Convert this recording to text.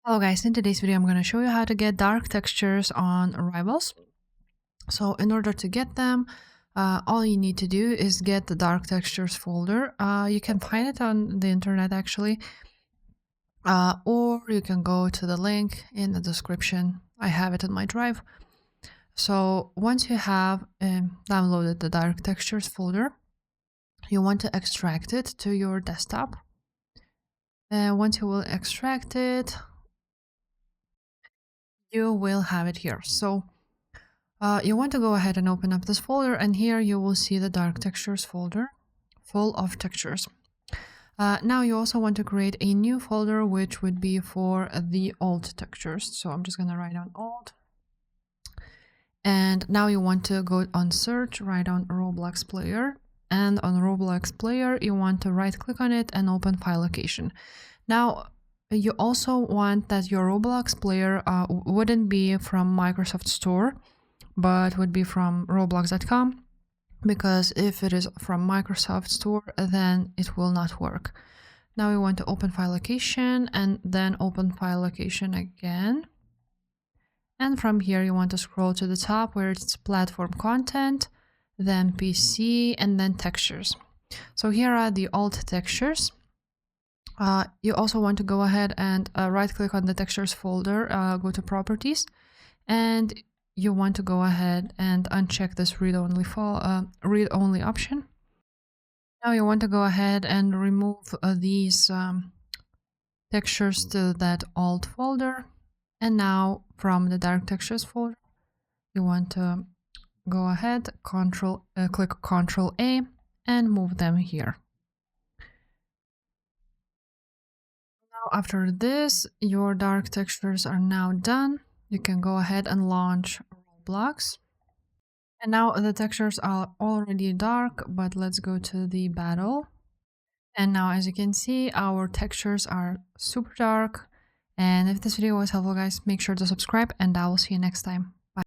Hello guys, in today's video I'm going to show you how to get dark textures on Rivals. So in order to get them, all you need to do is get the dark textures folder. You can find it on the internet actually, or you can go to the link in the description. I have it in my drive. So once you have downloaded the dark textures folder, you want to extract it to your desktop. And once you will extract it, you will have it here. So you want to go ahead and open up this folder, and here you will see the dark textures folder full of textures. Now you also want to create a new folder which would be for the old textures. So I'm just going to write down old. And now you want to go on search, write down Roblox player. And on Roblox player, you want to right click on it and open file location. Now, you also want that your Roblox player wouldn't be from Microsoft Store, but would be from roblox.com, because if it is from Microsoft Store, then it will not work. Now we want to open file location and then open file location again. And from here, you want to scroll to the top where it's platform content, then PC, and then textures. So here are the old textures. You also want to go ahead and right click on the textures folder, go to properties, and you want to go ahead and uncheck this read-only option. Now you want to go ahead and remove these textures to that old folder. And now from the dark textures folder, you want to go ahead, click Ctrl A and move them here. Now after this, your dark textures are now done. You can go ahead and launch Roblox. And now the textures are already dark, but let's go to the battle. And now as you can see, our textures are super dark. And if this video was helpful, guys, make sure to subscribe, and I will see you next time.